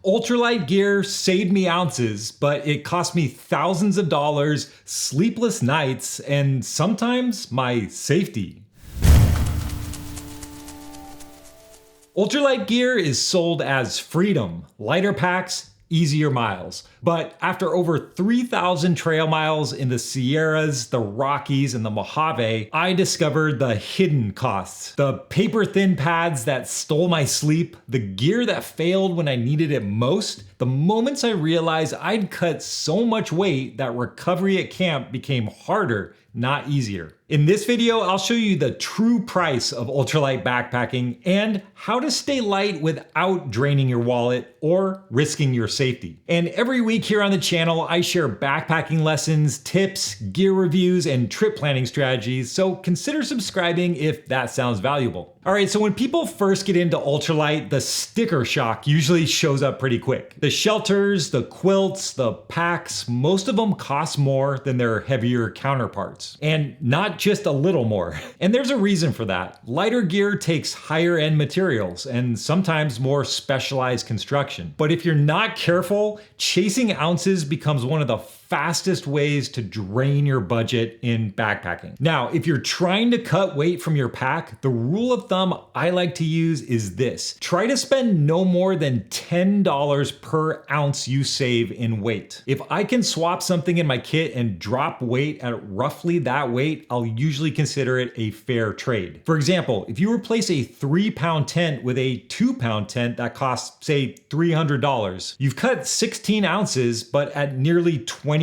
Ultralight gear saved me ounces, but it cost me thousands of dollars, sleepless nights, and sometimes my safety. Ultralight gear is sold as freedom, lighter packs, easier miles. But after over 3,000 trail miles in the Sierras, the Rockies, and the Mojave, I discovered the hidden costs. The paper-thin pads that stole my sleep, the gear that failed when I needed it most, the moments I realized I'd cut so much weight that recovery at camp became harder, not easier. In this video, I'll show you the true price of ultralight backpacking and how to stay light without draining your wallet or risking your safety. And every week here on the channel, I share backpacking lessons, tips, gear reviews, and trip planning strategies, so consider subscribing if that sounds valuable. All right, so when people first get into ultralight, the sticker shock usually shows up pretty quick. The shelters, the quilts, the packs, most of them cost more than their heavier counterparts. And not just a little more. And there's a reason for that. Lighter gear takes higher end materials and sometimes more specialized construction. But if you're not careful, chasing ounces becomes one of the fastest ways to drain your budget in backpacking. Now, if you're trying to cut weight from your pack, the rule of thumb I like to use is this. Try to spend no more than $10 per ounce you save in weight. If I can swap something in my kit and drop weight at roughly that weight, I'll usually consider it a fair trade. For example, if you replace a 3-pound tent with a 2-pound tent that costs, say, $300, you've cut 16 ounces, but at nearly $20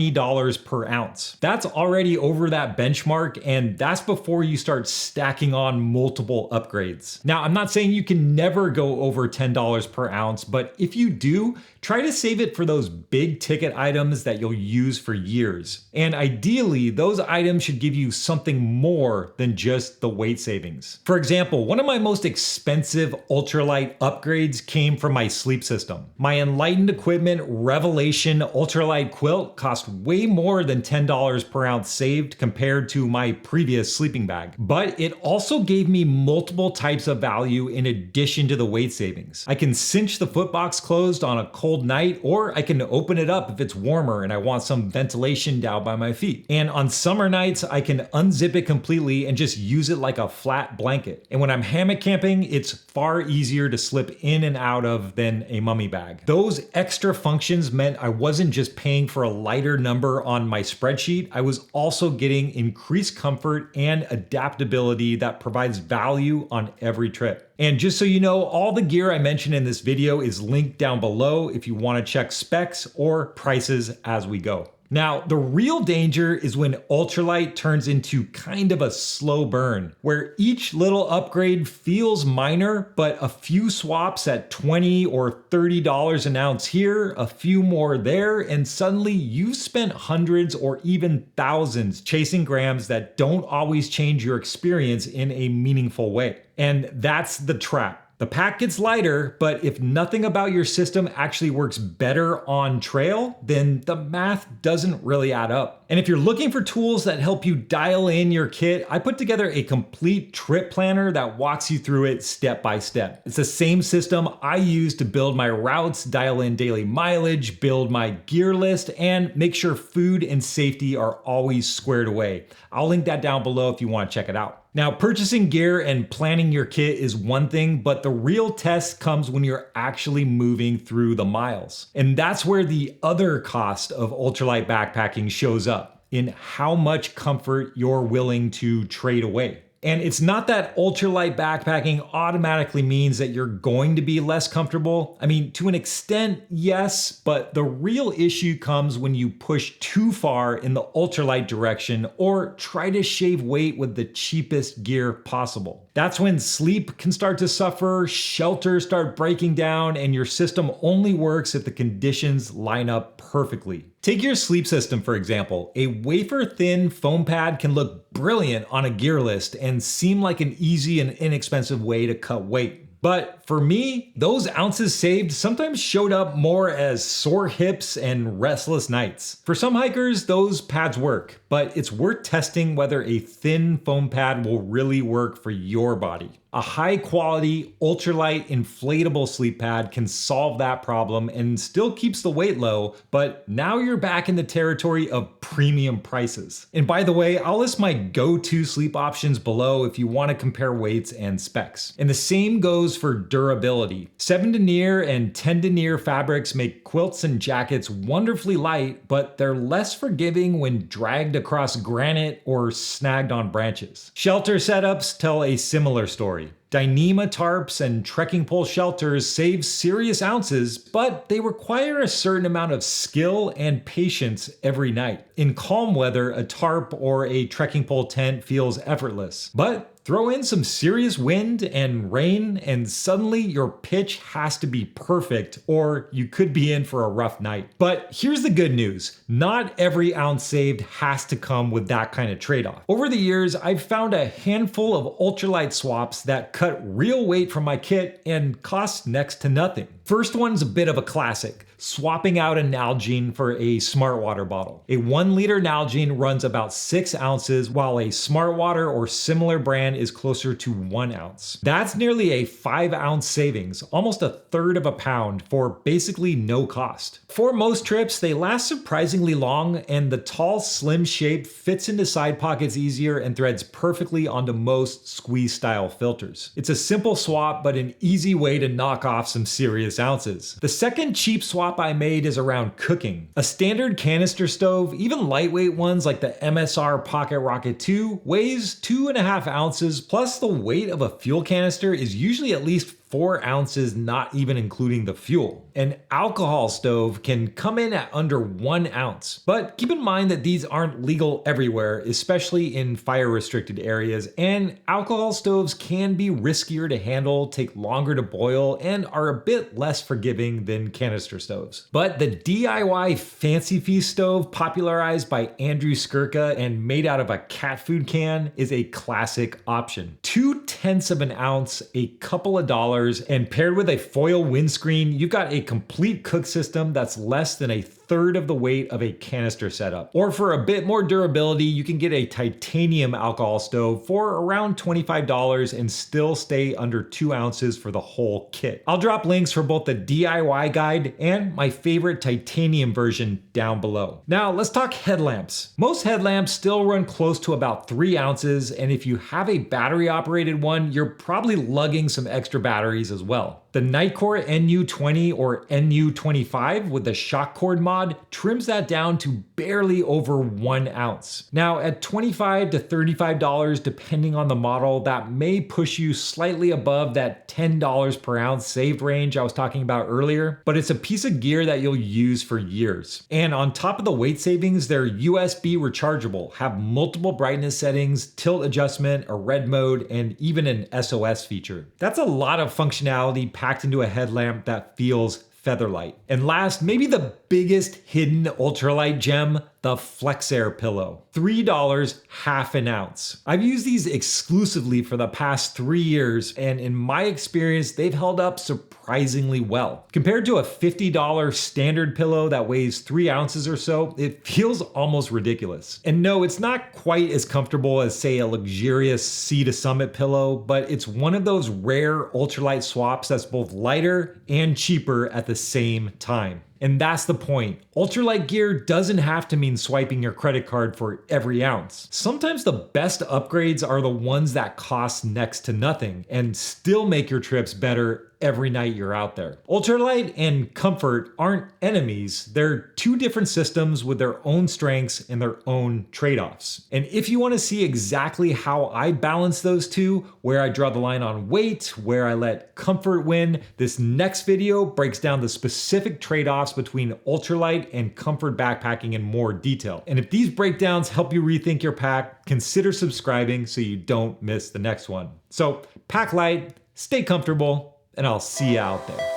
per ounce. That's already over that benchmark, and that's before you start stacking on multiple upgrades. Now, I'm not saying you can never go over $10 per ounce, but if you do, try to save it for those big ticket items that you'll use for years. And ideally, those items should give you something more than just the weight savings. For example, one of my most expensive ultralight upgrades came from my sleep system. My Enlightened Equipment Revelation Ultralight quilt cost way more than $10 per ounce saved compared to my previous sleeping bag. But it also gave me multiple types of value in addition to the weight savings. I can cinch the footbox closed on a cold night, or I can open it up if it's warmer and I want some ventilation down by my feet. And on summer nights, I can unzip it completely and just use it like a flat blanket. And when I'm hammock camping, it's far easier to slip in and out of than a mummy bag. Those extra functions meant I wasn't just paying for a lighter number on my spreadsheet, I was also getting increased comfort and adaptability that provides value on every trip. And just so you know, all the gear I mentioned in this video is linked down below if you want to check specs or prices as we go. Now, the real danger is when ultralight turns into kind of a slow burn, where each little upgrade feels minor, but a few swaps at $20 or $30 an ounce here, a few more there, and suddenly you've spent hundreds or even thousands chasing grams that don't always change your experience in a meaningful way. And that's the trap. The pack gets lighter, but if nothing about your system actually works better on trail, then the math doesn't really add up. And if you're looking for tools that help you dial in your kit, I put together a complete trip planner that walks you through it step by step. It's the same system I use to build my routes, dial in daily mileage, build my gear list, and make sure food and safety are always squared away. I'll link that down below if you want to check it out. Now, purchasing gear and planning your kit is one thing, but the real test comes when you're actually moving through the miles. And that's where the other cost of ultralight backpacking shows up, in how much comfort you're willing to trade away. And it's not that ultralight backpacking automatically means that you're going to be less comfortable. I mean, to an extent, yes, but the real issue comes when you push too far in the ultralight direction or try to shave weight with the cheapest gear possible. That's when sleep can start to suffer, shelters start breaking down, and your system only works if the conditions line up perfectly. Take your sleep system, for example. A wafer-thin foam pad can look brilliant on a gear list and seem like an easy and inexpensive way to cut weight. But for me, those ounces saved sometimes showed up more as sore hips and restless nights. For some hikers, those pads work, but it's worth testing whether a thin foam pad will really work for your body. A high-quality, ultralight, inflatable sleep pad can solve that problem and still keeps the weight low, but now you're back in the territory of premium prices. And by the way, I'll list my go-to sleep options below if you want to compare weights and specs. And the same goes for durability. 7 denier and 10 denier fabrics make quilts and jackets wonderfully light, but they're less forgiving when dragged across granite or snagged on branches. Shelter setups tell a similar story. Dyneema tarps and trekking pole shelters save serious ounces, but they require a certain amount of skill and patience every night. In calm weather, a tarp or a trekking pole tent feels effortless. But throw in some serious wind and rain, and suddenly your pitch has to be perfect, or you could be in for a rough night. But here's the good news. Not every ounce saved has to come with that kind of trade-off. Over the years, I've found a handful of ultralight swaps that cut real weight from my kit and cost next to nothing. First one's a bit of a classic, swapping out a Nalgene for a Smart Water bottle. A 1 liter Nalgene runs about 6 ounces, while a Smart Water or similar brand is closer to 1 ounce. That's nearly a 5 ounce savings, almost a third of a pound for basically no cost. For most trips, they last surprisingly long, and the tall, slim shape fits into side pockets easier and threads perfectly onto most squeeze style filters. It's a simple swap, but an easy way to knock off some serious ounces. The second cheap swap I made is around cooking. A standard canister stove, even lightweight ones like the MSR Pocket Rocket 2, weighs 2.5 ounces, plus the weight of a fuel canister is usually at least 4 ounces, not even including the fuel. An alcohol stove can come in at under 1 ounce. But keep in mind that these aren't legal everywhere, especially in fire restricted areas, and alcohol stoves can be riskier to handle, take longer to boil, and are a bit less forgiving than canister stoves. But the DIY Fancy Feast stove, popularized by Andrew Skirka and made out of a cat food can, is a classic option. 2/10 of an ounce, a couple of dollars, and paired with a foil windscreen, you've got a complete cook system that's less than a third of the weight of a canister setup. Or for a bit more durability, you can get a titanium alcohol stove for around $25 and still stay under 2 ounces for the whole kit. I'll drop links for both the DIY guide and my favorite titanium version down below. Now let's talk headlamps. Most headlamps still run close to about 3 ounces, and if you have a battery operated one, you're probably lugging some extra batteries as well. The Nitecore NU20 or NU25 with the shock cord mod trims that down to barely over 1 ounce. Now at $25 to $35 depending on the model, that may push you slightly above that $10 per ounce saved range I was talking about earlier, but it's a piece of gear that you'll use for years. And on top of the weight savings, they're USB rechargeable, have multiple brightness settings, tilt adjustment, a red mode, and even an SOS feature. That's a lot of functionality packed into a headlamp that feels featherlight. And last, maybe the biggest hidden ultralight gem, the FlexAir pillow. $3, half an ounce. I've used these exclusively for the past 3 years, and in my experience, they've held up surprisingly well. Compared to a $50 standard pillow that weighs 3 ounces or so, it feels almost ridiculous. And no, it's not quite as comfortable as, say, a luxurious Sea to Summit pillow, but it's one of those rare ultralight swaps that's both lighter and cheaper at the same time. And that's the point. Ultralight gear doesn't have to mean swiping your credit card for every ounce. Sometimes the best upgrades are the ones that cost next to nothing and still make your trips better every night you're out there. Ultralight and comfort aren't enemies. They're two different systems with their own strengths and their own trade-offs. And if you want to see exactly how I balance those two, where I draw the line on weight, where I let comfort win, this next video breaks down the specific trade-offs between ultralight and comfort backpacking in more detail. And if these breakdowns help you rethink your pack, consider subscribing so you don't miss the next one. So pack light, stay comfortable, and I'll see you out there.